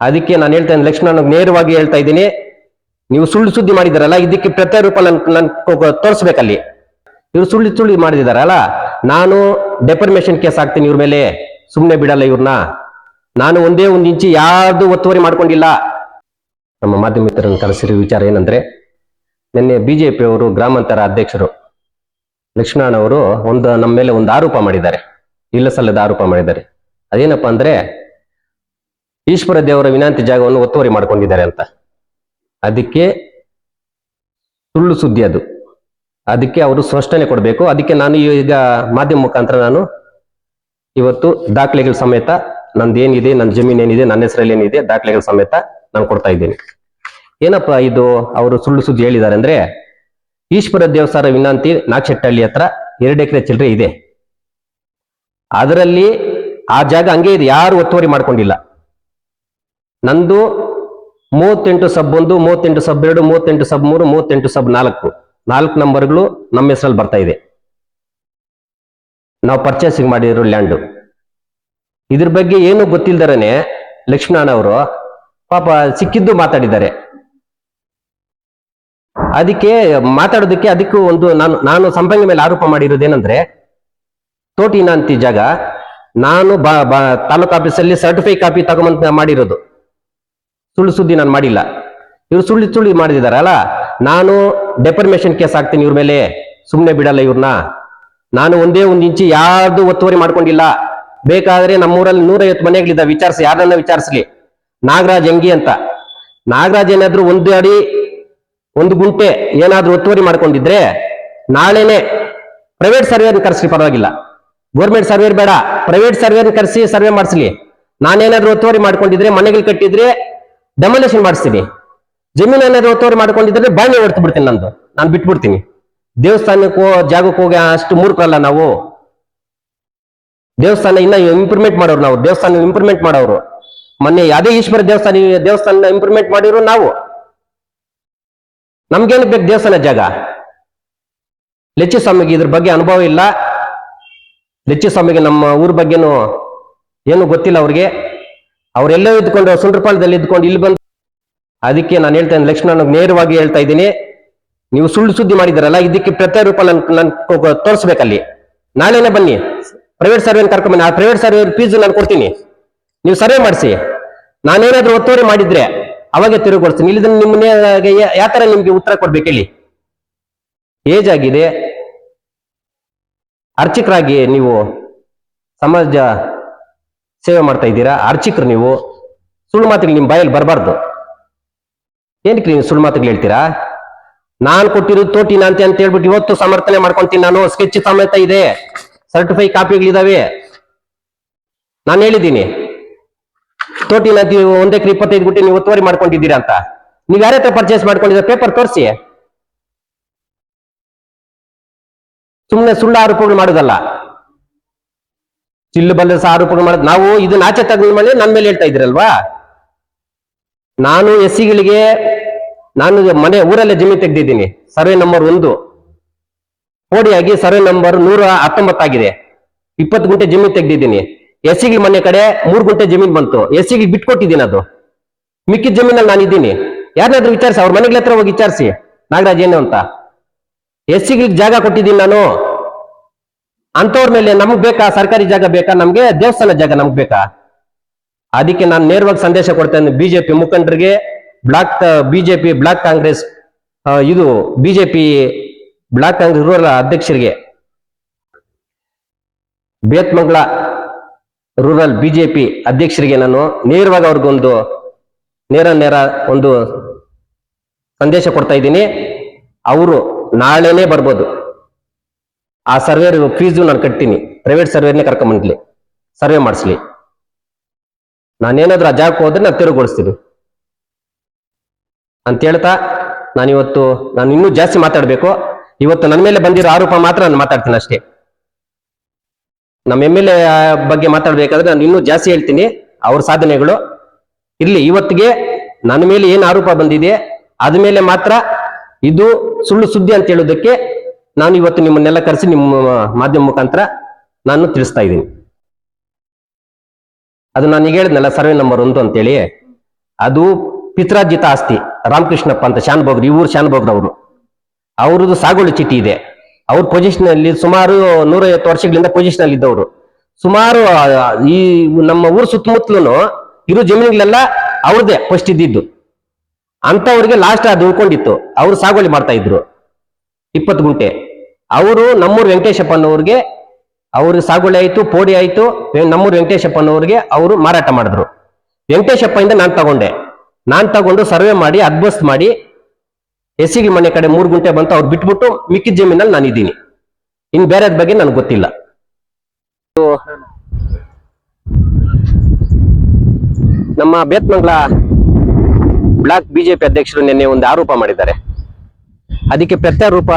ಅದಕ್ಕೆ ನಾನು ಹೇಳ್ತಾ ಇದ್ದೀನಿ, ಲಕ್ಷ್ಮಣ ನೇರವಾಗಿ ಹೇಳ್ತಾ ಇದ್ದೀನಿ, ನೀವು ಸುಳ್ಳು ಸುದ್ದಿ ಮಾಡಿದಾರಲ್ಲ, ಇದಕ್ಕೆ ಪ್ರತ್ಯಾರೂಪ ನನ್ ತೋರಿಸ್ಬೇಕಲ್ಲಿ. ಇವ್ರು ಸುಳ್ಳು ಮಾಡಿದಾರಲ್ಲ, ನಾನು ಡೆಫರ್ಮೇಷನ್ ಕೇಸ್ ಹಾಕ್ತೀನಿ ಇವ್ರ ಮೇಲೆ, ಸುಮ್ಮನೆ ಬಿಡಲ್ಲ ಇವ್ರನ್ನ. ನಾನು ಒಂದೇ ಒಂದು ಇಂಚಿ ಯಾರ್ದು ಒತ್ತುವರಿ ಮಾಡ್ಕೊಂಡಿಲ್ಲ. ನಮ್ಮ ಮಾಧ್ಯಮ ಮಿತ್ರರನ್ನು ಕರೆಸಿರೋ ವಿಚಾರ ಏನಂದ್ರೆ, ನಿನ್ನೆ ಬಿಜೆಪಿ ಅವರು ಗ್ರಾಮಾಂತರ ಅಧ್ಯಕ್ಷರು ಲಕ್ಷ್ಮಣ ಅವರು ನಮ್ಮ ಮೇಲೆ ಒಂದು ಆರೋಪ ಮಾಡಿದ್ದಾರೆ, ಇಲ್ಲ ಸಲ್ಲದ ಆರೋಪ ಮಾಡಿದ್ದಾರೆ. ಅದೇನಪ್ಪಾ ಅಂದ್ರೆ, ಈಶ್ವರ ದೇವರ ವಿನಾಂತಿ ಜಾಗವನ್ನು ಒತ್ತುವರಿ ಮಾಡ್ಕೊಂಡಿದ್ದಾರೆ ಅಂತ. ಅದಕ್ಕೆ ಸುಳ್ಳು ಸುದ್ದಿ ಅದು. ಅದಕ್ಕೆ ಅವರು ಸ್ಪಷ್ಟನೆ ಕೊಡಬೇಕು. ಅದಕ್ಕೆ ನಾನು ಈಗ ಮಾಧ್ಯಮ ಮುಖಾಂತರ ನಾನು ಇವತ್ತು ದಾಖಲೆಗಳ ಸಮೇತ ನಂದೇನಿದೆ, ನನ್ನ ಜಮೀನ್ ಏನಿದೆ, ನನ್ನ ಹೆಸರಲ್ಲಿ ಏನಿದೆ, ದಾಖಲೆಗಳ ಸಮೇತ ನಾನು ಕೊಡ್ತಾ ಇದ್ದೀನಿ. ಏನಪ್ಪಾ ಇದು ಅವರು ಸುಳ್ಳು ಸುದ್ದಿ ಹೇಳಿದ್ದಾರೆ ಅಂದ್ರೆ, ಈಶ್ವರ ದೇವಸ್ಥಾನ ವಿನಾಂತಿ ನಾಗಶೆಟ್ಟಹಳ್ಳಿ ಹತ್ರ 2 ಎಕರೆ ಚಿಲ್ಲರೆ ಇದೆ. ಅದರಲ್ಲಿ ಆ ಜಾಗ ಹಂಗೆ ಇದೆ, ಯಾರು ಒತ್ತುವರಿ ಮಾಡ್ಕೊಂಡಿಲ್ಲ. ನಂದು 38/1, 38/2, 38/3, 38/4 4 ನಂಬರ್ಗಳು ನಮ್ಮ ಹೆಸರಲ್ಲಿ ಬರ್ತಾ ಇದೆ. ನಾವು ಪರ್ಚೇಸಿಂಗ್ ಮಾಡಿರೋ ಲ್ಯಾಂಡು. ಇದ್ರ ಬಗ್ಗೆ ಏನು ಗೊತ್ತಿಲ್ದರನೆ ಲಕ್ಷ್ಮಣ ಅವರು ಪಾಪ ಸಿಕ್ಕಿದ್ದು ಮಾತಾಡಿದ್ದಾರೆ. ಅದಕ್ಕೆ ಮಾತಾಡೋದಕ್ಕೆ ಅದಕ್ಕೂ ಒಂದು ನಾನು ಸಂಪಂಗಿ ಮೇಲೆ ಆರೋಪ ಮಾಡಿರೋದೇನಂದ್ರೆ, ತೋಟಿನಾಂತಿ ಜಾಗ ನಾನು ತಾಲೂಕು ಆಫೀಸಲ್ಲಿ ಸರ್ಟಿಫೈ ಕಾಪಿ ತಗೊಂಬಂತ ಮಾಡಿರೋದು. ಸುಳ್ಳು ಸುದ್ದಿ ನಾನು ಮಾಡಿಲ್ಲ. ಇವ್ರು ಸುಳ್ಳು ಮಾಡಿದಾರಲ್ಲ, ನಾನು ಡೆಫರ್ಮೇಷನ್ ಕೇಸ್ ಹಾಕ್ತೀನಿ ಇವ್ರ ಮೇಲೆ, ಸುಮ್ಮನೆ ಬಿಡಲ್ಲ ಇವ್ರನ್ನ. ನಾನು ಒಂದೇ ಒಂದು ಇಂಚಿ ಯಾರ್ದು ಒತ್ತುವರಿ ಮಾಡ್ಕೊಂಡಿಲ್ಲ. ಬೇಕಾದ್ರೆ ನಮ್ಮೂರಲ್ಲಿ 150 ಮನೆಗಳಿದ್ದ, ವಿಚಾರಿಸಿ, ಯಾರನ್ನ ವಿಚಾರಿಸ್ಲಿ. ನಾಗರಾಜ್ ಹೆಂಗಿ ಅಂತ, ನಾಗರಾಜ್ ಏನಾದ್ರು 1 ಅಡಿ 1 ಗುಂಟೆ ಏನಾದ್ರೂ ಒತ್ತುವರಿ ಮಾಡ್ಕೊಂಡಿದ್ರೆ ನಾಳೆನೆ ಪ್ರೈವೇಟ್ ಸರ್ವೇರ್ ಕರೆಸ್ಲಿ, ಪರವಾಗಿಲ್ಲ. ಗೌರ್ಮೆಂಟ್ ಸರ್ವೇರ್ ಬೇಡ, ಪ್ರೈವೇಟ್ ಸರ್ವೇರ್ ಕರೆಸಿ ಸರ್ವೆ ಮಾಡಿಸ್ಲಿ. ನಾನೇನಾದ್ರೂ ಒತ್ತುವರಿ ಮಾಡ್ಕೊಂಡಿದ್ರೆ, ಮನೆಗಳು ಕಟ್ಟಿದ್ರೆ ಡೆಮಾಲಿಷನ್ ಮಾಡಿಸ್ತೀನಿ. ಜಮೀನು ಏನಾದ್ರು ಒತ್ತುವರಿ ಮಾಡ್ಕೊಂಡಿದ್ರೆ ಬಾಣಿ ಹೊಡ್ತು ಬಿಡ್ತೀನಿ, ನಾನು ಬಿಟ್ಬಿಡ್ತೀನಿ. ದೇವಸ್ಥಾನಕ್ಕೂ ಜಾಗಕ್ಕೆ ಹೋಗಿ ಅಷ್ಟು ಮೂರ್ಖರಲ್ಲ ನಾವು. ದೇವಸ್ಥಾನ ಇನ್ನ ಇಂಪ್ರೂವ್ಮೆಂಟ್ ಮಾಡೋರು ನಾವು, ದೇವಸ್ಥಾನ ಇಂಪ್ರೂವ್ಮೆಂಟ್ ಮಾಡೋರು. ಮೊನ್ನೆ ಅದೇ ಈಶ್ವರ ದೇವಸ್ಥಾನ ಇಂಪ್ರೂವ್ಮೆಂಟ್ ಮಾಡಿರೋ ನಾವು. ನಮ್ಗೇನು ಬೇಕು ದೇವಸ್ಥಾನ ಜಾಗ? ಲೆಚ್ಚಿ ಸ್ವಾಮಿಗೆ ಇದ್ರ ಬಗ್ಗೆ ಅನುಭವ ಇಲ್ಲ. ಲೆಚ್ಚಿ ಸ್ವಾಮಿಗೆ ನಮ್ಮ ಊರ ಬಗ್ಗೆನೂ ಏನು ಗೊತ್ತಿಲ್ಲ ಅವ್ರಿಗೆ. ಅವರೆಲ್ಲೋ ಇದ್ಕೊಂಡು ಸುಂಡ್ರಪಾಳ್ಯದಲ್ಲಿ ಇದ್ಕೊಂಡು ಇಲ್ಲಿ ಬಂದು. ಅದಕ್ಕೆ ನಾನು ಹೇಳ್ತಾ ಇದ್ದೀನಿ, ಲಕ್ಷ್ಮಣ ನೇರವಾಗಿ ಹೇಳ್ತಾ ಇದ್ದೀನಿ, ನೀವು ಸುಳ್ಳು ಸುದ್ದಿ ಮಾಡಿದಾರಲ್ಲ, ಇದಕ್ಕೆ ಪ್ರತ್ಯಾರೂಪ ನನ್ ತೋರಿಸ್ಬೇಕಲ್ಲಿ. ನಾಳೆನೆ ಬನ್ನಿ, ಪ್ರೈವೇಟ್ ಸರ್ವೆ ಕರ್ಕೊಂಬನ್ನಿ. ಆ ಪ್ರೈವೇಟ್ ಸರ್ವೆ ಫೀಸ್ ನಾನು ಕೊಡ್ತೀನಿ, ನೀವು ಸರ್ವೆ ಮಾಡಿಸಿ. ನಾನೇನಾದ್ರೂ ಒತ್ತುವರಿ ಮಾಡಿದ್ರೆ ಅವಾಗೆ ತಿರುಗೊಳಿಸ್ತೀನಿ. ಇಲ್ಲಿದ್ರೆ ನಿಮ್ಮನ್ನೇ ಯಾವ ತರ ನಿಮ್ಗೆ ಉತ್ತರ ಕೊಡ್ಬೇಕು ಹೇಳಿ? ಏಜ್ ಆಗಿದೆ, ಅರ್ಚಕರಾಗಿ ನೀವು ಸಮಾಜ ಸೇವೆ ಮಾಡ್ತಾ ಇದ್ದೀರಾ, ಅರ್ಚಕರು ನೀವು. ಸುಳ್ಳು ಮಾತುಗಳು ನಿಮ್ಮ ಬಾಯಲ್ಲಿ ಬರಬಾರ್ದು. ಏನಕ್ಕೆ ನೀವು ಸುಳ್ಳು ಮಾತುಗಳು ಹೇಳ್ತೀರಾ? ನಾನು ಕೊಟ್ಟಿರೋದು ತೋಟಿನಾಂತಿ ಅಂತ ಹೇಳ್ಬಿಟ್ಟು ಇವತ್ತು ಸಮರ್ಥನೆ ಮಾಡ್ಕೊಂತೀನಿ. ನಾನು ಸ್ಕೆಚ್ ಸಮೇತ ಇದೆ, ಸರ್ಟಿಫೈ ಕಾಪಿಗಳಿದಾವೆ. ನಾನು ಹೇಳಿದ್ದೀನಿ, ತೋಟಿನಾಂತಿ 1 ಎಕರೆ 25 ಗುಂಟೆ ನೀವು ಒತ್ತುವರಿ ಮಾಡ್ಕೊಂಡಿದ್ದೀರಾ ಅಂತ. ನೀವು ಯಾರ ಹತ್ರ ಪರ್ಚೇಸ್ ಮಾಡ್ಕೊಂಡಿದ್ದೀರಾ ಪೇಪರ್ ತೋರಿಸಿ. ಸುಮ್ಮನೆ ಸುಳ್ಳು ಆರೋಪಗಳು ಮಾಡೋದಲ್ಲ, ಚಿಲ್ಲು ಬಲ್ಲ ಆರೋಪಗಳು ಮಾಡೋದು. ನಾವು ಇದನ್ನ ಆಚೆ ತೆಗೆದ ಮೇಲೆ ನನ್ನ ಮೇಲೆ ಹೇಳ್ತಾ ಇದ್ದೀರಲ್ವಾ? ನಾನು ಎಸ್ಸಿಗಳಿಗೆ ನಾನು ಮನೆ ಊರಲ್ಲೇ ಜಮೀನು ತೆಗೆದಿದ್ದೀನಿ. ಸರ್ವೆ ನಂಬರ್ 1 ಕೋಡಿಯಾಗಿ ಸರ್ವೆ ನಂಬರ್ 119 ಆಗಿದೆ. 20 ಗುಂಟೆ ಜಮೀನು ತೆಗೆದಿದ್ದೀನಿ. ಎಸ್ಸಿಗಳ ಮನೆ ಕಡೆ 3 ಗುಂಟೆ ಜಮೀನು ಬಂತು, ಎಸ್ಸಿಗೆ ಬಿಟ್ಕೊಟ್ಟಿದ್ದೀನಿ. ಅದು ಮಿಕ್ಕಿದ ಜಮೀನಲ್ಲಿ ನಾನು ಇದ್ದೀನಿ. ಯಾರನ್ನಾದ್ರೂ ವಿಚಾರಿಸಿ, ಅವ್ರ ಮನೆಗಳ ಹತ್ರ ಹೋಗಿ ವಿಚಾರಿಸಿ ನಾಗರಾಜ್ ಏನು ಅಂತ. ಎಸ್ಸಿಗಳಿಗೆ ಜಾಗ ಕೊಟ್ಟಿದ್ದೀನಿ ನಾನು. ಅಂತವ್ರ ಮೇಲೆ ನಮಗ್ ಬೇಕಾ ಸರ್ಕಾರಿ ಜಾಗ ಬೇಕಾ? ನಮ್ಗೆ ದೇವಸ್ಥಾನ ಜಾಗ ನಮ್ಗೆ ಬೇಕಾ? ಅದಕ್ಕೆ ನಾನು ನೇರವಾಗಿ ಸಂದೇಶ ಕೊಡ್ತೇನೆ ಬಿಜೆಪಿ ಮುಖಂಡರಿಗೆ, BJP block Congress BJP block Congress rural ಅಧ್ಯಕ್ಷರಿಗೆ, ಬೇತ್ಮಂಗ್ಲ ರೂರಲ್ ಬಿಜೆಪಿ ಅಧ್ಯಕ್ಷರಿಗೆ ನಾನು ನೇರವಾಗಿ ಅವ್ರಿಗೊಂದು ನೇರ ಒಂದು ಸಂದೇಶ ಕೊಡ್ತಾ ಇದ್ದೀನಿ. ಅವರು ನಾಳೆನೇ ಬರ್ಬೋದು. ಆ ಸರ್ವೇರ್ ಫೀಸು ನಾನು ಕಟ್ತೀನಿ, ಪ್ರೈವೇಟ್ ಸರ್ವೇರ್ನೇ ಕರ್ಕೊಂಬಂದ್ಲಿ, ಸರ್ವೆ ಮಾಡಿಸ್ಲಿ. ನಾನೇನಾದ್ರೂ ಆ ಜಾಗಕ್ಕೆ ಹೋದ್ರೆ ನಾನು ತಿರುಗೊಳಿಸ್ತೀನಿ ಅಂತ ಹೇಳ್ತಾ, ನಾನು ಇನ್ನೂ ಜಾಸ್ತಿ ಮಾತಾಡಬೇಕು. ಇವತ್ತು ನನ್ನ ಮೇಲೆ ಬಂದಿರೋ ಆರೋಪ ಮಾತ್ರ ನಾನು ಮಾತಾಡ್ತೀನಿ ಅಷ್ಟೇ. ನಮ್ಮ MLA ಬಗ್ಗೆ ಮಾತಾಡ್ಬೇಕಾದ್ರೆ ನಾನು ಇನ್ನೂ ಜಾಸ್ತಿ ಹೇಳ್ತೀನಿ. ಅವ್ರ ಸಾಧನೆಗಳು ಇರ್ಲಿ. ಇವತ್ತಿಗೆ ನನ್ನ ಮೇಲೆ ಏನು ಆರೋಪ ಬಂದಿದೆ ಅದ ಮೇಲೆ ಮಾತ್ರ ಇದು ಸುಳ್ಳು ಸುದ್ದಿ ಅಂತ ಹೇಳೋದಕ್ಕೆ ನಾನು ಇವತ್ತು ನಿಮ್ಮನ್ನೆಲ್ಲ ಕರೆಸಿ ನಿಮ್ಮ ಮಾಧ್ಯಮ ಮುಖಾಂತರ ನಾನು ತಿಳಿಸ್ತಾ ಇದ್ದೀನಿ. ಅದು ನಾನು ಈಗ ಹೇಳಿದ್ನಲ್ಲ, ಸರ್ವೆ ನಂಬರ್ 1 ಅಂತೇಳಿ. ಅದು ಪಿತ್ರಾರ್ಜಿತ ಆಸ್ತಿ. ರಾಮಕೃಷ್ಣಪ್ಪ ಅಂತ ಶಾನ್ಭೋಗ್ರು, ಈ ಊರು ಶಾನ್ಭೋಗ್ರು ಅವರು. ಅವ್ರದ್ದು ಸಾಗುವಳಿ ಚೀಟಿ ಇದೆ. ಅವ್ರ ಪೊಸಿಷನ್ ಅಲ್ಲಿ ಸುಮಾರು 150 ವರ್ಷಗಳಿಂದ ಪೊಸಿಷನ್ ಅಲ್ಲಿ ಇದ್ದವರು. ಸುಮಾರು ಈ ನಮ್ಮ ಊರು ಸುತ್ತಮುತ್ತಲು ಇರೋ ಜಮೀನುಗಳೆಲ್ಲ ಅವ್ರದ್ದೇ ಫಸ್ಟ್ ಇದ್ದಿದ್ದು. ಅಂತವ್ರಿಗೆ ಲಾಸ್ಟ್ ಅದು ಉಳ್ಕೊಂಡಿತ್ತು. ಅವ್ರು ಸಾಗುವಳಿ ಮಾಡ್ತಾ ಇದ್ರು 20 ಗುಂಟೆ. ಅವರು ನಮ್ಮೂರು ವೆಂಕಟೇಶಪ್ಪನವ್ರಿಗೆ ಅವ್ರಿಗೆ ಸಾಗುವಳಿ ಆಯ್ತು, ಪೋಡಿ ಆಯ್ತು. ನಮ್ಮೂರು ವೆಂಕಟೇಶಪ್ಪನವ್ರಿಗೆ ಅವರು ಮಾರಾಟ ಮಾಡಿದ್ರು. ವೆಂಕಟೇಶಪ್ಪ ಇಂದ ನಾನ್ ತಗೊಂಡು ಸರ್ವೆ ಮಾಡಿ ಅದ್ಬಸ್ತ್ ಮಾಡಿ ಎಸಿಗೆ ಮನೆ ಕಡೆ 3 ಗುಂಟೆ ಬಂತು. ಅವ್ರು ಬಿಟ್ಬಿಟ್ಟು ಮಿಕ್ಕಿದ ಜಮೀನಲ್ಲಿ ನಾನು ಇದ್ದೀನಿ. ಇನ್ ಬೇರೆದ ಬಗ್ಗೆ ನನಗೆ ಗೊತ್ತಿಲ್ಲ. ನಮ್ಮ ಬೇತ್ಮಂಗ್ಲ ಬ್ಲಾಕ್ ಬಿಜೆಪಿ ಅಧ್ಯಕ್ಷರು ನಿನ್ನೆ ಒಂದು ಆರೋಪ ಮಾಡಿದ್ದಾರೆ. ಅದಕ್ಕೆ ಪ್ರತ್ಯಾರೋಪ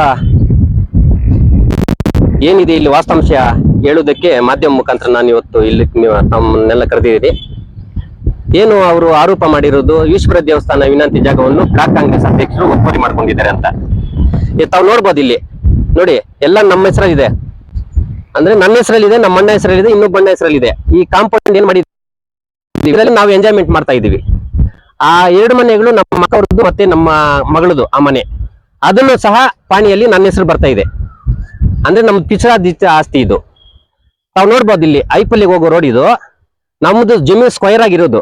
ಏನಿದೆ ಇಲ್ಲಿ ವಾಸ್ತವಾಂಶ ಹೇಳುವುದಕ್ಕೆ ಮಾಧ್ಯಮ ಮುಖಾಂತರ ನಾನು ಇವತ್ತು ಇಲ್ಲಿ ನಮ್ಮನ್ನೆಲ್ಲ ಕರೆದಿದ್ದೀನಿ. ಏನು ಅವರು ಆರೋಪ ಮಾಡಿರೋದು, ಈಶ್ವರ ದೇವಸ್ಥಾನ ವಿನಂತಿ ಜಾಗವನ್ನು ಬ್ಲಾಕ್ ಕಾಂಗ್ರೆಸ್ ಅಧ್ಯಕ್ಷರು ಒತ್ತುವರಿ ಮಾಡ್ಕೊಂಡಿದ್ದಾರೆ ಅಂತ. ತಾವು ನೋಡ್ಬೋದು ಇಲ್ಲಿ ನೋಡಿ, ಎಲ್ಲ ನಮ್ಮ ಹೆಸರಲ್ಲಿದೆ. ಅಂದ್ರೆ ನನ್ನ ಹೆಸರಲ್ಲಿದೆ, ನಮ್ಮ ಅಣ್ಣ ಹೆಸರಲ್ಲಿದೆ, ಇನ್ನೊಬ್ಬಣ್ಣ ಹೆಸರಲ್ಲಿದೆ. ಈ ಕಾಂಪೌಂಡ್ ಏನ್ ಮಾಡಿದ್ವಿ, ಇದರಲ್ಲಿ ನಾವು ಎಂಜಾಯ್ಮೆಂಟ್ ಮಾಡ್ತಾ ಇದೀವಿ. ಆ 2 ಮನೆಗಳು ನಮ್ಮ ಮಕ್ಕಳದ್ದು ಮತ್ತೆ ನಮ್ಮ ಮಗಳದು ಆ ಮನೆ, ಅದನ್ನು ಸಹ ಪಾಣಿಯಲ್ಲಿ ನನ್ನ ಹೆಸರು ಬರ್ತಾ ಇದೆ. ಅಂದ್ರೆ ನಮ್ಮ ಪಿತ್ರಾರ್ಜಿತ ಆಸ್ತಿ ಇದು. ತಾವು ನೋಡ್ಬೋದು ಇಲ್ಲಿ ಐಪಲ್ಲಿಗೆ ಹೋಗೋ ರೋಡ್ ಇದು. ನಮ್ದು ಜಮೀನು ಸ್ಕ್ವೈರ್ ಆಗಿರೋದು.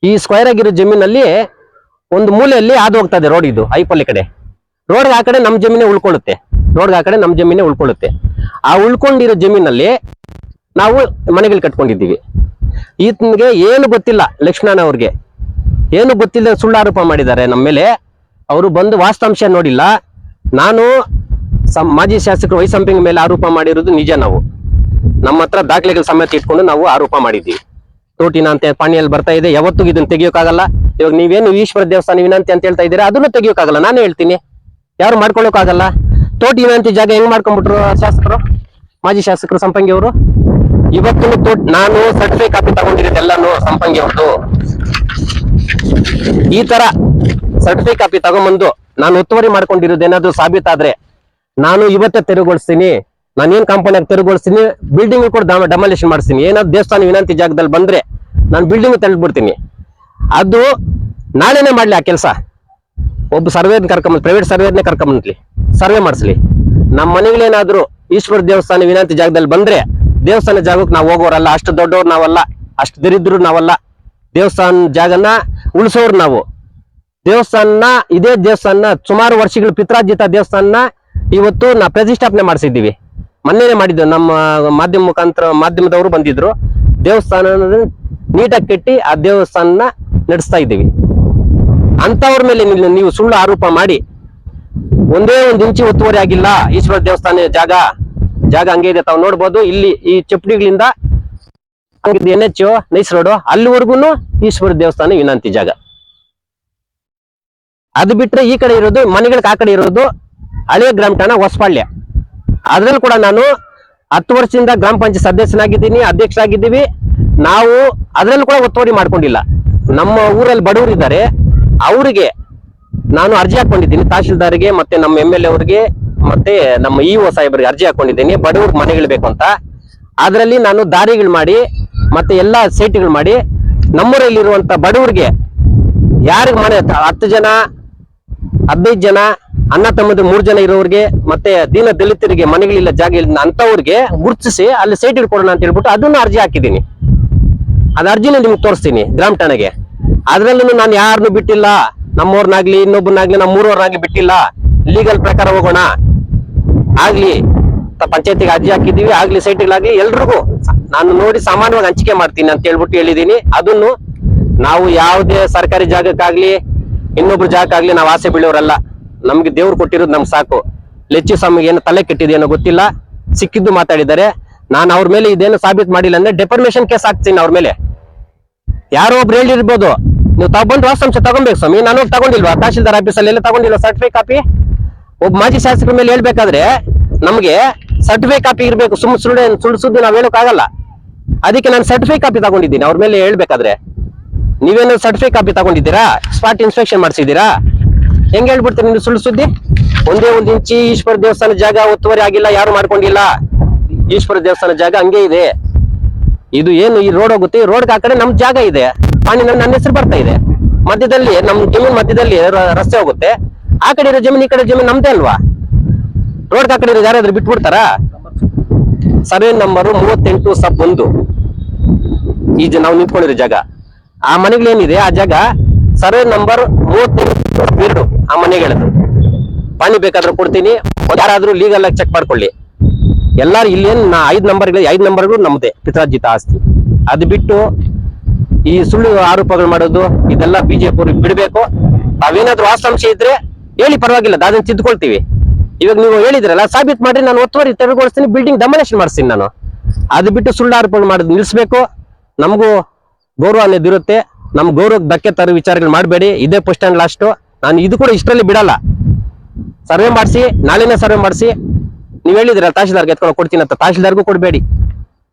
ಈ ಸ್ಕ್ವೈರ್ ಆಗಿರೋ ಜಮೀನಲ್ಲಿ ಒಂದು ಮೂಲೆಯಲ್ಲಿ ಹಾದು ಹೋಗ್ತಾ ಇದೆ ರೋಡ್ ಇದು ಐಪಲ್ಲಿ ಕಡೆ. ರೋಡ್ ಆ ಕಡೆ ನಮ್ಮ ಜಮೀನೇ ಉಳ್ಕೊಳ್ಳುತ್ತೆ. ಆ ಉಳ್ಕೊಂಡಿರೋ ಜಮೀನಲ್ಲಿ ನಾವು ಮನೆಗಳು ಕಟ್ಕೊಂಡಿದ್ದೀವಿ. ಈತನಿಗೆ ಏನು ಗೊತ್ತಿಲ್ಲ, ಲಕ್ಷ್ಮಣ ಅವ್ರಿಗೆ ಏನು ಗೊತ್ತಿಲ್ಲ, ಸುಳ್ಳು ಆರೋಪ ಮಾಡಿದ್ದಾರೆ ನಮ್ಮ ಮೇಲೆ. ಅವರು ಬಂದು ವಾಸ್ತವಾಂಶ ನೋಡಿಲ್ಲ. ನಾನು ಮಾಜಿ ಶಾಸಕರು ವೈಸಂಪಿಂಗ್ ಮೇಲೆ ಆರೋಪ ಮಾಡಿರೋದು ನಿಜ. ನಾವು ನಮ್ಮ ಹತ್ರ ದಾಖಲೆಗಳ ಸಮೇತ ಇಟ್ಕೊಂಡು ನಾವು ಆರೋಪ ಮಾಡಿದ್ದೀವಿ. ತೋಟಿನ ಅಂತ ಪಾಣಿಯಲ್ಲಿ ಬರ್ತಾ ಇದೆ, ಯಾವತ್ತೂ ಇದನ್ನ ತೆಗಿಯೋಕ್ಕಾಗಲ್ಲ. ಇವಾಗ ನೀವೇನು ಈಶ್ವರ ದೇವಸ್ಥಾನ ವಿನಂತಿ ಅಂತ ಹೇಳ್ತಾ ಇದ್ದೀರಾ, ಅದನ್ನು ತೆಗಿಯೋಕ್ಕಾಗಲ್ಲ. ನಾನೇ ಹೇಳ್ತೀನಿ, ಯಾರು ಮಾಡ್ಕೊಳ್ಳೋಕ್ಕಾಗಲ್ಲ. ತೋಟಿ ವಿನಂತಿ ಜಾಗ ಹೆಂಗ್ ಮಾಡ್ಕೊಂಡ್ಬಿಟ್ರು ಶಾಸಕರು, ಮಾಜಿ ಶಾಸಕರು ಸಂಪಂಗಿ ಅವರು. ಇವತ್ತು ನಾನು ಸರ್ಟಿಫಿಕೇಟ್ ಕಾಪಿ ತಗೊಂಡಿರೋದು ಎಲ್ಲಾನು ಸಂಪಂಗಿ ಅವ್ರದ್ದು. ಈ ತರ ಸರ್ಟಿಫಿಕೇಟ್ ಕಾಪಿ ತಗೊಂಡ್ಬಂದು ನಾನು ಒತ್ತುವರಿ ಮಾಡ್ಕೊಂಡಿರೋದೇನಾದ್ರೂ ಸಾಬೀತಾದ್ರೆ ನಾನು ಇವತ್ತೇ ತೆರವುಗೊಳಿಸ್ತೀನಿ. ನಾನೇನ್ ಕಾಂಪೌಂಡ್ ಆಗಿ ತೆರವುಗೊಳಿಸ್ತೀನಿ, ಬಿಲ್ಡಿಂಗ್ ಕೂಡ ಡೆಮಾಲಿಷನ್ ಮಾಡಿಸ್ತೀನಿ. ಏನಾದ್ರು ದೇವಸ್ಥಾನ ವಿನಂತಿ ಜಾಗದಲ್ಲಿ ಬಂದ್ರೆ ನಾನು ಬಿಲ್ಡಿಂಗ್ ತೆಗೆದ್ಬಿಡ್ತೀನಿ. ಅದು ನಾಳೆನೆ ಮಾಡ್ಲಿ ಆ ಕೆಲಸ. ಒಬ್ಬ ಸರ್ವೇರ್ನ ಕರ್ಕೊಂಬಂದ್, ಪ್ರೈವೇಟ್ ಸರ್ವೇರ್ನೇ ಕರ್ಕೊಂಬಂದ್ಲಿ, ಸರ್ವೆ ಮಾಡಿಸ್ಲಿ. ನಮ್ಮ ಮನೆಗಳೇನಾದ್ರು ಈಶ್ವರ ದೇವಸ್ಥಾನ ವಿನಂತಿ ಜಾಗದಲ್ಲಿ ಬಂದ್ರೆ ದೇವಸ್ಥಾನ ಜಾಗಕ್ಕೆ ನಾವು ಹೋಗೋರಲ್ಲ. ಅಷ್ಟು ದೊಡ್ಡವ್ರು ನಾವಲ್ಲ, ಅಷ್ಟು ದರಿದ್ರು ನಾವಲ್ಲ. ದೇವಸ್ಥಾನ ಜಾಗನ ಉಳಿಸೋರು ನಾವು. ಇದೇ ದೇವಸ್ಥಾನ ಸುಮಾರು ವರ್ಷಗಳು ಪಿತ್ರಾರ್ಜಿತ ದೇವಸ್ಥಾನ ಇವತ್ತು ನಾವು ಪ್ರತಿಷ್ಠಾಪನೆ ಮಾಡಿಸಿದ್ದೀವಿ. ಮೊನ್ನೆನೆ ಮಾಡಿದ್ದು, ನಮ್ಮ ಮಾಧ್ಯಮ ಮುಖಾಂತರ ಮಾಧ್ಯಮದವರು ಬಂದಿದ್ರು. ದೇವಸ್ಥಾನ ನೀಟಾಗಿ ಕಟ್ಟಿ ಆ ದೇವಸ್ಥಾನ ನಡೆಸ್ತಾ ಇದ್ದೀವಿ. ಅಂತವ್ರ ಮೇಲೆ ನೀವು ಸುಳ್ಳು ಆರೋಪ ಮಾಡಿ ಒಂದೇ ಒಂದು ಇಂಚಿ ಒತ್ತುವರಿ ಆಗಿಲ್ಲ. ಈಶ್ವರ ದೇವಸ್ಥಾನ ಜಾಗ ಹಂಗೆ ಇದೆ. ತಾವು ನೋಡ್ಬೋದು ಇಲ್ಲಿ ಈ ಚಪ್ಪಡಿಗಳಿಂದ NH ನೈಸ್ ರೋಡ್ ಅಲ್ಲಿವರೆಗೂ ಈಶ್ವರ ದೇವಸ್ಥಾನ ವಿನಂತಿ ಜಾಗ. ಅದು ಬಿಟ್ರೆ ಈ ಕಡೆ ಇರೋದು ಮನೆಗಳಿಗೆ, ಆ ಕಡೆ ಇರೋದು ಹಳೆಯ ಗ್ರಾಮ ಠಾಣ ಹೊಸಪಾಳ್ಯ. ಅದ್ರಲ್ಲಿ ಕೂಡ ನಾನು 10 ವರ್ಷದಿಂದ ಗ್ರಾಮ ಪಂಚಾಯತ್ ಸದಸ್ಯನಾಗಿದ್ದೀನಿ, ಅಧ್ಯಕ್ಷರಾಗಿದ್ದೀವಿ. ನಾವು ಅದ್ರಲ್ಲಿ ಕೂಡ ಒತ್ತುವರಿ ಮಾಡ್ಕೊಂಡಿಲ್ಲ. ನಮ್ಮ ಊರಲ್ಲಿ ಬಡವರು ಇದ್ದಾರೆ, ಅವರಿಗೆ ನಾನು ಅರ್ಜಿ ಹಾಕೊಂಡಿದ್ದೀನಿ. ತಹಶೀಲ್ದಾರ್ಗೆ ಮತ್ತೆ ನಮ್ಮ MLA ಅವ್ರಿಗೆ ಮತ್ತೆ ನಮ್ಮ EO ಸಾಹೇಬರಿಗೆ ಅರ್ಜಿ ಹಾಕೊಂಡಿದ್ದೀನಿ, ಬಡವ್ರ ಮನೆಗಳು ಬೇಕು ಅಂತ. ಅದರಲ್ಲಿ ನಾನು ದಾರಿಗಳು ಮಾಡಿ ಮತ್ತೆ ಎಲ್ಲಾ ಸೈಟ್ಗಳು ಮಾಡಿ ನಮ್ಮೂರಲ್ಲಿರುವಂತ ಬಡವರಿಗೆ, ಯಾರಿಗೆ ಮನೆ 10 ಜನ 15 ಜನ ಅಣ್ಣ ತಮ್ಮದು 3 ಜನ ಇರೋರಿಗೆ ಮತ್ತೆ ದೀನ ದಲಿತರಿಗೆ ಮನೆಗಳಿಲ್ಲ, ಜಾಗ ಇಲ್ಲ ಅಂತವ್ರಿಗೆ ಗುರುತಿಸಿ ಅಲ್ಲಿ ಸೈಟ್ ಕೊಡೋಣ ಅಂತ ಹೇಳ್ಬಿಟ್ಟು ಅದನ್ನು ಅರ್ಜಿ ಹಾಕಿದ್ದೀನಿ. ಅದ್ ಅರ್ಜಿನ ನಿಮ್ಗೆ ತೋರಿಸ್ತೀನಿ ಗ್ರಾಮ ಠಾಣೆಗೆ. ಅದ್ರಲ್ಲೂ ನಾನು ಯಾರನ್ನು ಬಿಟ್ಟಿಲ್ಲ, ನಮ್ಮವ್ರನ್ನಾಗ್ಲಿ ಇನ್ನೊಬ್ಬನಾಗ್ಲಿ ನಮ್ಮೂರವ್ರನ್ನಾಗ್ಲಿ ಬಿಟ್ಟಿಲ್ಲ. ಲೀಗಲ್ ಪ್ರಕಾರ ಹೋಗೋಣ ಆಗ್ಲಿ, ಪಂಚಾಯತಿಗೆ ಅರ್ಜಿ ಹಾಕಿದೀವಿ, ಆಗ್ಲಿ ಸೈಟ್ಗಳಾಗ್ಲಿ ಎಲ್ರಿಗೂ ನಾನು ನೋಡಿ ಸಾಮಾನ್ಯವಾಗಿ ಹಂಚಿಕೆ ಮಾಡ್ತೀನಿ ಅಂತ ಹೇಳ್ಬಿಟ್ಟು ಹೇಳಿದೀನಿ. ಅದನ್ನು ನಾವು ಯಾವುದೇ ಸರ್ಕಾರಿ ಜಾಗಕ್ಕಾಗ್ಲಿ ಇನ್ನೊಬ್ರು ಜಾಗಕ್ಕಾಗ್ಲಿ ನಾವು ಆಸೆ ಬೀಳೋರಲ್ಲ. ನಮ್ಗೆ ದೇವ್ರು ಕೊಟ್ಟಿರೋದು ನಮ್ಗೆ ಸಾಕು. ಲೆಚ್ಚು ಸ್ವಾಮಿಗೆ ಏನು ತಲೆ ಕೆಟ್ಟಿದೆಯೇನೋ ಗೊತ್ತಿಲ್ಲ, ಸಿಕ್ಕಿದ್ದು ಮಾತಾಡಿದ್ದಾರೆ. ನಾನು ಅವ್ರ ಮೇಲೆ ಇದೇನು ಸಾಬೀತು ಮಾಡಿಲ್ಲ ಅಂದ್ರೆ ಡೆಪರ್ಮೇಷನ್ ಕೇಸ್ ಹಾಕ್ತೀನಿ ಅವ್ರ ಮೇಲೆ. ಯಾರೋ ಒಬ್ರು ಹೇಳಿರ್ಬೋದು, ನೀವು ತಗೊಂಡು ವಾಸ್ತವಾಂಶ ತಗೊಬೇಕು ಸ್ವಾಮಿ. ನಾನು ತಗೊಂಡಿಲ್ವಾ ತಹಶೀಲ್ದಾರ್ ಆಫೀಸಲ್ಲಿ ಎಲ್ಲ ತಗೊಂಡಿಲ್ವಾ ಸರ್ಟಿಫಿಕೇಟ್ ಕಾಪಿ? ಒಬ್ಬ ಮಾಜಿ ಶಾಸಕರ ಮೇಲೆ ಹೇಳ್ಬೇಕಾದ್ರೆ ನಮ್ಗೆ ಸರ್ಟಿಫಿಕೇಟ್ ಕಾಪಿ ಇರ್ಬೇಕು. ಸುಳ್ಳು ಸುದ್ದಿ ನಾವ್ ಹೇಳೋಕ್ಕಾಗಲ್ಲ. ಅದಕ್ಕೆ ನಾನು ಸರ್ಟಿಫಿಕೇಟ್ ಕಾಪಿ ತಗೊಂಡಿದ್ದೀನಿ ಅವ್ರ ಮೇಲೆ ಹೇಳ್ಬೇಕಾದ್ರೆ. ನೀವೇನು ಸರ್ಟಿಫಿಕೇಟ್ ಕಾಪಿ ತಗೊಂಡಿದ್ದೀರಾ? ಸ್ಪಾಟ್ ಇನ್ಸ್ಪೆಕ್ಷನ್ ಮಾಡಿಸಿದ್ದೀರಾ? ಹೆಂಗ್ ಹೇಳ್ಬಿಡ್ತೀರಿ ನಿಮ್ದು ಸುಳ್ಳು ಸುದ್ದಿ? ಒಂದೇ ಒಂದು ಇಂಚಿ ಈಶ್ವರ ದೇವಸ್ಥಾನ ಜಾಗ ಒತ್ತುವರಿ ಆಗಿಲ್ಲ, ಯಾರು ಮಾಡ್ಕೊಂಡಿಲ್ಲ. ಈಶ್ವರ ದೇವಸ್ಥಾನ ಜಾಗ ಹಂಗೆ ಇದೆ. ಇದು ಏನು ಈ ರೋಡ್ ಹೋಗುತ್ತೆ, ಈ ರೋಡ್ಗೆ ಆ ಕಡೆ ನಮ್ ಜಾಗ ಇದೆ, ಪಾಣಿ ನನ್ನ ಹೆಸರು ಬರ್ತಾ ಇದೆ. ಮಧ್ಯದಲ್ಲಿ ನಮ್ ಜಮೀನ್ ಮಧ್ಯದಲ್ಲಿ ರಸ್ತೆ ಹೋಗುತ್ತೆ, ಆ ಕಡೆ ಇರೋ ಜಮೀನ್ ಈ ಕಡೆ ಜಮೀನ್ ನಮ್ದೇ ಅಲ್ವಾ? ರೋಡ್ ಆ ಕಡೆ ಇರೋ ಯಾರಾದ್ರೂ ಬಿಟ್ಬಿಡ್ತಾರಾ? ಸರ್ವೆ ನಂಬರ್ 38/1 ಈ ನಾವು ನಿಂತ್ಕೊಂಡಿರೋ ಜಾಗ, ಆ ಮನೆಗಳೇನಿದೆ ಆ ಜಾಗ ಸರ್ವೆ ನಂಬರ್ 38/2 ಆ ಮನೆಗಳದ್ದು. ಪಾಣಿ ಬೇಕಾದ್ರೂ ಕೊಡ್ತೀನಿ, ಯಾರಾದ್ರೂ ಲೀಗಲ್ ಆಗಿ ಚೆಕ್ ಮಾಡ್ಕೊಳ್ಳಿ. ಎಲ್ಲಾರು ಇಲ್ಲೇನ್ 5 ನಂಬರ್ಗಳು ನಮ್ದೇ ಪಿತ್ರಾರ್ಜಿತ ಆಸ್ತಿ. ಅದು ಬಿಟ್ಟು ಈ ಸುಳ್ಳು ಆರೋಪಗಳು ಮಾಡೋದು ಇದೆಲ್ಲ ಬಿಜೆಪಿ ಅವ್ರಿಗೆ ಬಿಡ್ಬೇಕು. ತಾವೇನಾದ್ರೂ ವಾಸ್ತವಾಂಶ ಇದ್ರೆ ಹೇಳಿ, ಪರವಾಗಿಲ್ಲ, ಅದನ್ನ ತಿದ್ದುಕೊಳ್ತೀವಿ. ಇವಾಗ ನೀವು ಹೇಳಿದ್ರಲ್ಲ, ಸಾಬೀತ್ ಮಾಡಿ, ನಾನು ಒತ್ತುವರಿ ತೆರವುಗೊಳಿಸ್ತೀನಿ, ಬಿಲ್ಡಿಂಗ್ ಡಮನೇಷನ್ ಮಾಡಿಸ್ತೀನಿ ನಾನು. ಅದು ಬಿಟ್ಟು ಸುಳ್ಳು ಆರೋಪಗಳು ಮಾಡೋದು ನಿಲ್ಲಿಸ್ಬೇಕು. ನಮಗೂ ಗೌರವ ಅನ್ನೋದು ಇರುತ್ತೆ, ನಮ್ ಗೌರವಕ್ಕೆ ಧಕ್ಕೆ ತರೋ ವಿಚಾರಗಳು ಮಾಡಬೇಡಿ. ಇದೇ ಫಸ್ಟ್ ಅಂಡ್ ಲಾಸ್ಟ್. ನಾನು ಇದು ಕೂಡ ಇಷ್ಟರಲ್ಲಿ ಬಿಡಲ್ಲ. ಸರ್ವೆ ಮಾಡಿಸಿ, ನಾಳೆನೇ ಸರ್ವೆ ಮಾಡಿಸಿ. ನೀವ್ ಹೇಳಿದ್ರಲ್ಲ ತಹಶೀಲ್ದಾರ್ಗೆ ಎತ್ಕೊಂಡು ಕೊಡ್ತೀನಿ ಅಂತ, ತಹಶೀಲ್ದಾರ್ಗೂ ಕೊಡಬೇಡಿ.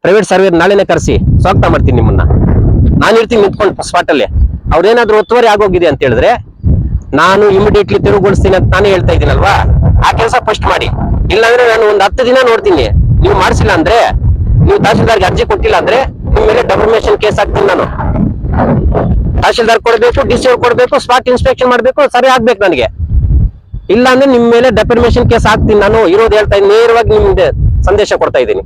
ಪ್ರೈವೇಟ್ ಸರ್ವೆ ನಾಳೆನೇ ಕರೆಸಿ ಸ್ವಾಗತ ಮಾಡ್ತೀನಿ ನಿಮ್ಮನ್ನ. ನಾನು ಇರ್ತೀನಿ ನಿಂತ್ಕೊಂಡು ಸ್ಪಾಟ್ ಅಲ್ಲಿ. ಅವ್ರೇನಾದ್ರೂ ಒತ್ತುವರಿ ಆಗೋಗಿದೆ ಅಂತ ಹೇಳಿದ್ರೆ ನಾನು ಇಮಿಡಿಯೇಟ್ಲಿ ತೆರವುಗೊಳಿಸ್ತೀನಿ ಅಂತ ನಾನೇ ಹೇಳ್ತಾ ಇದ್ದೀನಲ್ವಾ. ಆ ಕೆಲಸ ಫಸ್ಟ್ ಮಾಡಿ. ಇಲ್ಲಾಂದ್ರೆ ನಾನು ಒಂದು 10 ದಿನ ನೋಡ್ತೀನಿ. ನೀವು ಮಾಡಿಸಿಲ್ಲ ಅಂದ್ರೆ, ನೀವು ತಹಶೀಲ್ದಾರ್ಗೆ ಅರ್ಜಿ ಕೊಟ್ಟಿಲ್ಲ ಅಂದ್ರೆ ನಿಮ್ಮ ಮೇಲೆ ಡೆಫರ್ಮೇಷನ್ ಕೇಸ್ ಹಾಕ್ತೀನಿ ನಾನು. ತಹಶೀಲ್ದಾರ್ ಕೊಡ್ಬೇಕು, ಡಿಸಿ ಅವ್ರು ಕೊಡ್ಬೇಕು, ಸ್ಪಾಟ್ ಇನ್ಸ್ಪೆಕ್ಷನ್ ಮಾಡ್ಬೇಕು, ಸರಿ ಆಗ್ಬೇಕು ನನಗೆ. ಇಲ್ಲ ಅಂದ್ರೆ ನಿಮ್ ಮೇಲೆ ಡೆಫರ್ಮೇಷನ್ ಕೇಸ್ ಹಾಕ್ತೀನಿ ನಾನು. ಇರೋದು ಹೇಳ್ತಾ ಇದ್ದೀನಿ, ನೇರವಾಗಿ ನಿಮ್ಗೆ ಸಂದೇಶ ಕೊಡ್ತಾ ಇದ್ದೀನಿ.